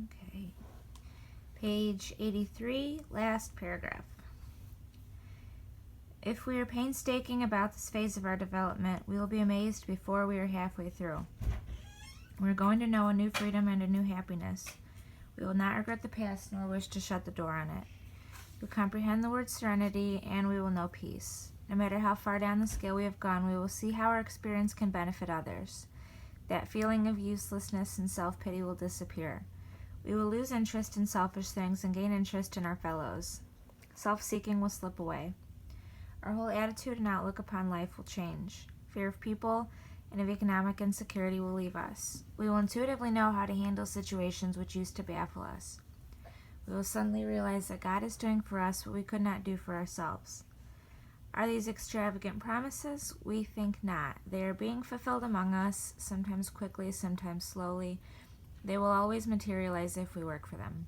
Okay. Page 83, last paragraph. If we are painstaking about this phase of our development, we will be amazed before we are halfway through. We are going to know a new freedom and a new happiness. We will not regret the past nor wish to shut the door on it. We will comprehend the word serenity and we will know peace. No matter how far down the scale we have gone, we will see how our experience can benefit others. That feeling of uselessness and self-pity will disappear. We will lose interest in selfish things and gain interest in our fellows. Self-seeking will slip away. Our whole attitude and outlook upon life will change. Fear of people and of economic insecurity will leave us. We will intuitively know how to handle situations which used to baffle us. We will suddenly realize that God is doing for us what we could not do for ourselves. Are these extravagant promises? We think not. They are being fulfilled among us, sometimes quickly, sometimes slowly. They will always materialize if we work for them.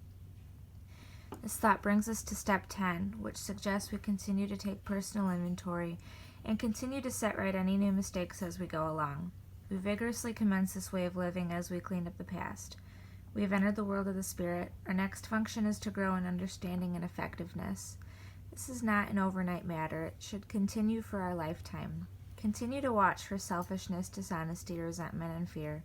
This thought brings us to step 10, which suggests we continue to take personal inventory and continue to set right any new mistakes as we go along. We vigorously commence this way of living as we clean up the past. We have entered the world of the Spirit. Our next function is to grow in understanding and effectiveness. This is not an overnight matter. It should continue for our lifetime. Continue to watch for selfishness, dishonesty, resentment, and fear.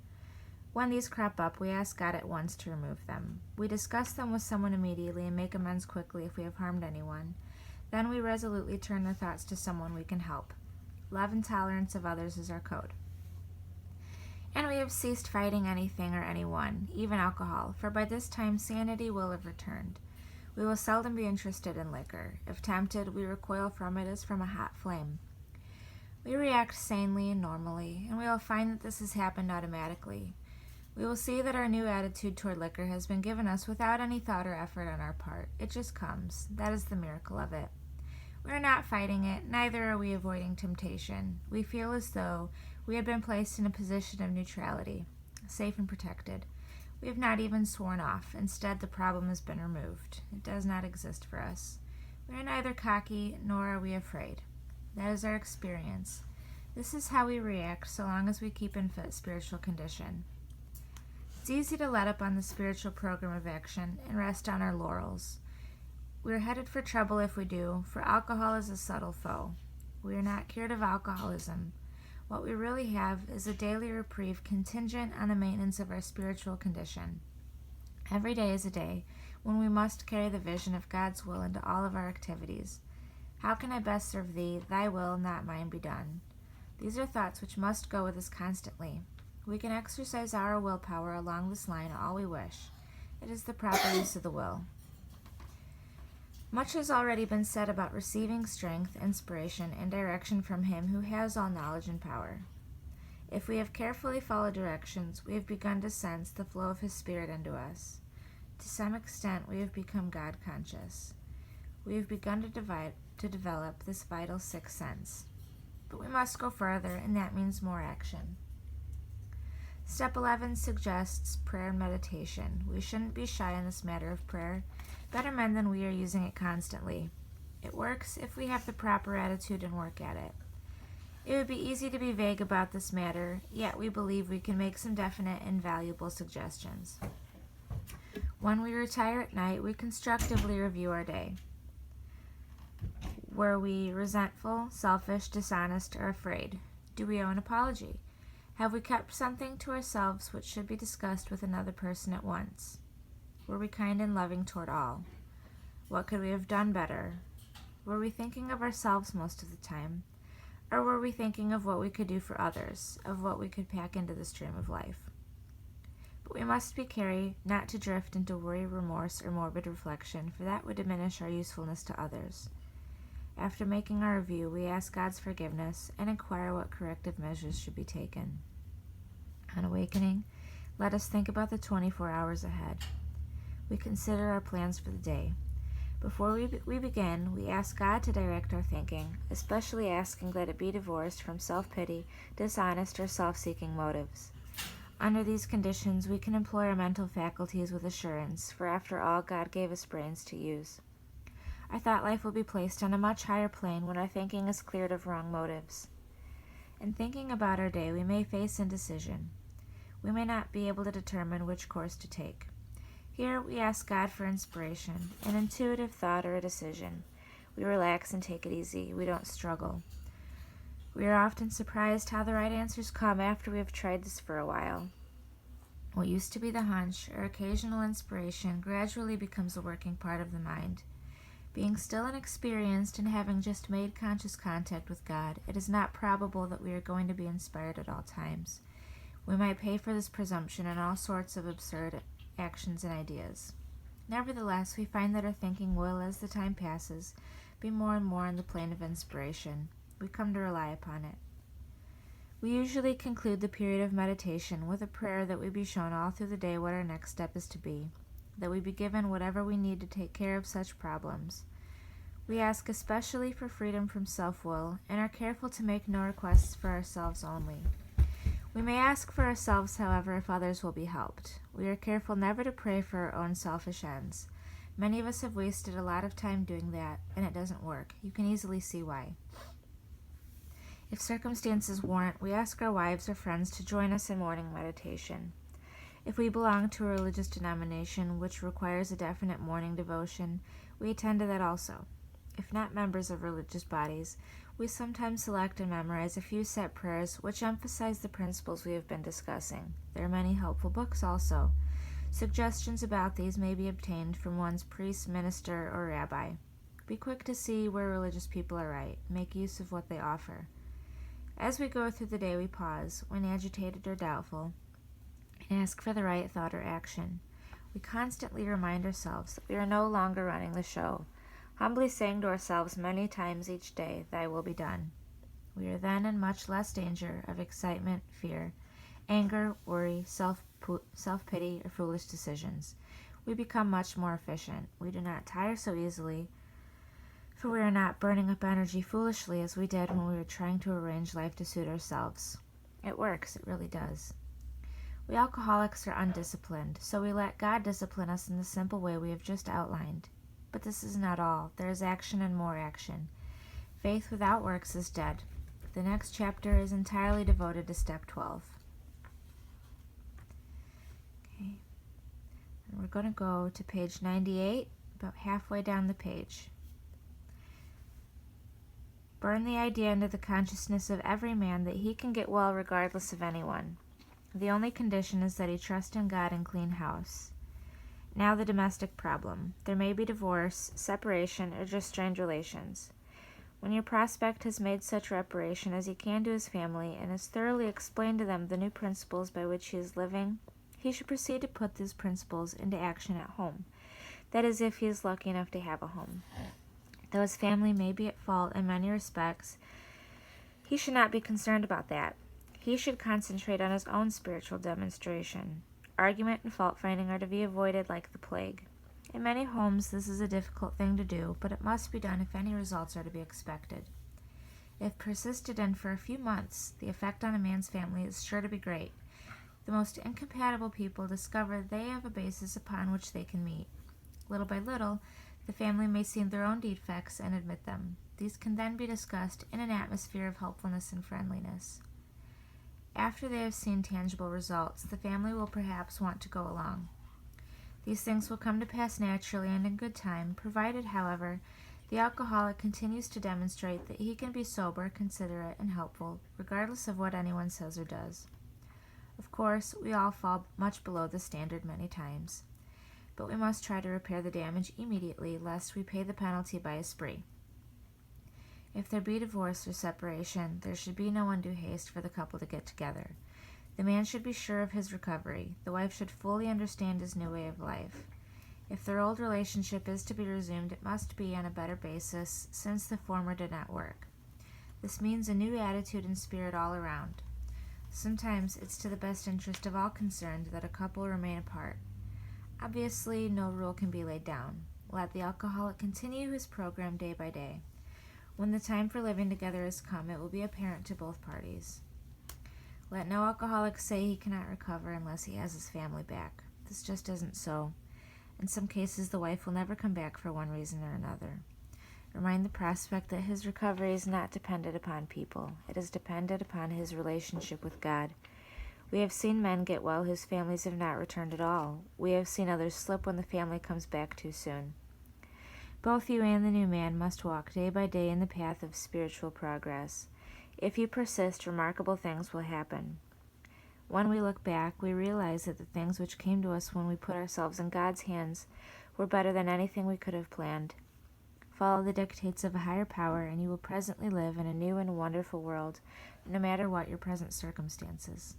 When these crop up, we ask God at once to remove them. We discuss them with someone immediately and make amends quickly if we have harmed anyone. Then we resolutely turn our thoughts to someone we can help. Love and tolerance of others is our code. And we have ceased fighting anything or anyone, even alcohol, for by this time sanity will have returned. We will seldom be interested in liquor. If tempted, we recoil from it as from a hot flame. We react sanely and normally, and we will find that this has happened automatically. We will see that our new attitude toward liquor has been given us without any thought or effort on our part. It just comes. That is the miracle of it. We are not fighting it, neither are we avoiding temptation. We feel as though we had been placed in a position of neutrality, safe and protected. We have not even sworn off. Instead, the problem has been removed. It does not exist for us. We are neither cocky nor are we afraid. That is our experience. This is how we react so long as we keep in fit spiritual condition. It's easy to let up on the spiritual program of action and rest on our laurels. We are headed for trouble if we do, for alcohol is a subtle foe. We are not cured of alcoholism. What we really have is a daily reprieve contingent on the maintenance of our spiritual condition. Every day is a day when we must carry the vision of God's will into all of our activities. How can I best serve Thee? Thy will, not mine, be done. These are thoughts which must go with us constantly. We can exercise our willpower along this line all we wish. It is the proper use of the will. Much has already been said about receiving strength, inspiration, and direction from Him who has all knowledge and power. If we have carefully followed directions, we have begun to sense the flow of His Spirit into us. To some extent, we have become God-conscious. We have begun to develop this vital sixth sense. But we must go further, and that means more action. Step 11 suggests prayer and meditation. We shouldn't be shy in this matter of prayer. Better men than we are using it constantly. It works if we have the proper attitude and work at it. It would be easy to be vague about this matter, yet we believe we can make some definite and valuable suggestions. When we retire at night, we constructively review our day. Were we resentful, selfish, dishonest, or afraid? Do we owe an apology? Have we kept something to ourselves which should be discussed with another person at once? Were we kind and loving toward all? What could we have done better? Were we thinking of ourselves most of the time? Or were we thinking of what we could do for others, of what we could pack into the stream of life? But we must be careful not to drift into worry, remorse, or morbid reflection, for that would diminish our usefulness to others. After making our review, we ask God's forgiveness and inquire what corrective measures should be taken. On awakening, let us think about the 24 hours ahead. We consider our plans for the day. Before we begin, we ask God to direct our thinking, especially asking that it be divorced from self-pity, dishonest, or self-seeking motives. Under these conditions, we can employ our mental faculties with assurance, for after all, God gave us brains to use. Our thought life will be placed on a much higher plane when our thinking is cleared of wrong motives. In thinking about our day, we may face indecision. We may not be able to determine which course to take. Here we ask God for inspiration, an intuitive thought or a decision. We relax and take it easy. We don't struggle. We are often surprised how the right answers come after we have tried this for a while. What used to be the hunch or occasional inspiration gradually becomes a working part of the mind. Being still inexperienced and having just made conscious contact with God, it is not probable that we are going to be inspired at all times. We might pay for this presumption in all sorts of absurd actions and ideas. Nevertheless, we find that our thinking will, as the time passes, be more and more in the plane of inspiration. We come to rely upon it. We usually conclude the period of meditation with a prayer that we be shown all through the day what our next step is to be, that we be given whatever we need to take care of such problems. We ask especially for freedom from self-will and are careful to make no requests for ourselves only. We may ask for ourselves, however, if others will be helped. We are careful never to pray for our own selfish ends. Many of us have wasted a lot of time doing that, and it doesn't work. You can easily see why. If circumstances warrant, we ask our wives or friends to join us in morning meditation. If we belong to a religious denomination which requires a definite morning devotion, we attend to that also. If not members of religious bodies, we sometimes select and memorize a few set prayers which emphasize the principles we have been discussing. There are many helpful books also. Suggestions about these may be obtained from one's priest, minister, or rabbi. Be quick to see where religious people are right. Make use of what they offer. As we go through the day, we pause, when agitated or doubtful, and ask for the right thought or action. We constantly remind ourselves that we are no longer running the show, humbly saying to ourselves many times each day, "Thy will be done." We are then in much less danger of excitement, fear, anger, worry, self-pity, or foolish decisions. We become much more efficient. We do not tire so easily, for we are not burning up energy foolishly as we did when we were trying to arrange life to suit ourselves. It works, it really does. We alcoholics are undisciplined, so we let God discipline us in the simple way we have just outlined. But this is not all. There is action and more action. Faith without works is dead. The next chapter is entirely devoted to step 12. Okay. And we're going to go to page 98, about halfway down the page. Burn the idea into the consciousness of every man that he can get well regardless of anyone. The only condition is that he trust in God and clean house. Now the domestic problem. There may be divorce, separation, or just strained relations. When your prospect has made such reparation as he can to his family and has thoroughly explained to them the new principles by which he is living, he should proceed to put these principles into action at home. That is, if he is lucky enough to have a home. Though his family may be at fault in many respects, he should not be concerned about that. He should concentrate on his own spiritual demonstration. Argument and fault-finding are to be avoided like the plague. In many homes, this is a difficult thing to do, but it must be done if any results are to be expected. If persisted in for a few months, the effect on a man's family is sure to be great. The most incompatible people discover they have a basis upon which they can meet. Little by little, the family may see their own defects and admit them. These can then be discussed in an atmosphere of helpfulness and friendliness. After they have seen tangible results, the family will perhaps want to go along. These things will come to pass naturally and in good time, provided, however, the alcoholic continues to demonstrate that he can be sober, considerate, and helpful, regardless of what anyone says or does. Of course, we all fall much below the standard many times, but we must try to repair the damage immediately, lest we pay the penalty by a spree. If there be divorce or separation, there should be no undue haste for the couple to get together. The man should be sure of his recovery. The wife should fully understand his new way of life. If their old relationship is to be resumed, it must be on a better basis, since the former did not work. This means a new attitude and spirit all around. Sometimes it's to the best interest of all concerned that a couple remain apart. Obviously, no rule can be laid down. Let the alcoholic continue his program day by day. When the time for living together has come, it will be apparent to both parties. Let no alcoholic say he cannot recover unless he has his family back. This just isn't so. In some cases, the wife will never come back for one reason or another. Remind the prospect that his recovery is not dependent upon people. It is dependent upon his relationship with God. We have seen men get well whose families have not returned at all. We have seen others slip when the family comes back too soon. Both you and the new man must walk day by day in the path of spiritual progress. If you persist, remarkable things will happen. When we look back, we realize that the things which came to us when we put ourselves in God's hands were better than anything we could have planned. Follow the dictates of a higher power, and you will presently live in a new and wonderful world, no matter what your present circumstances.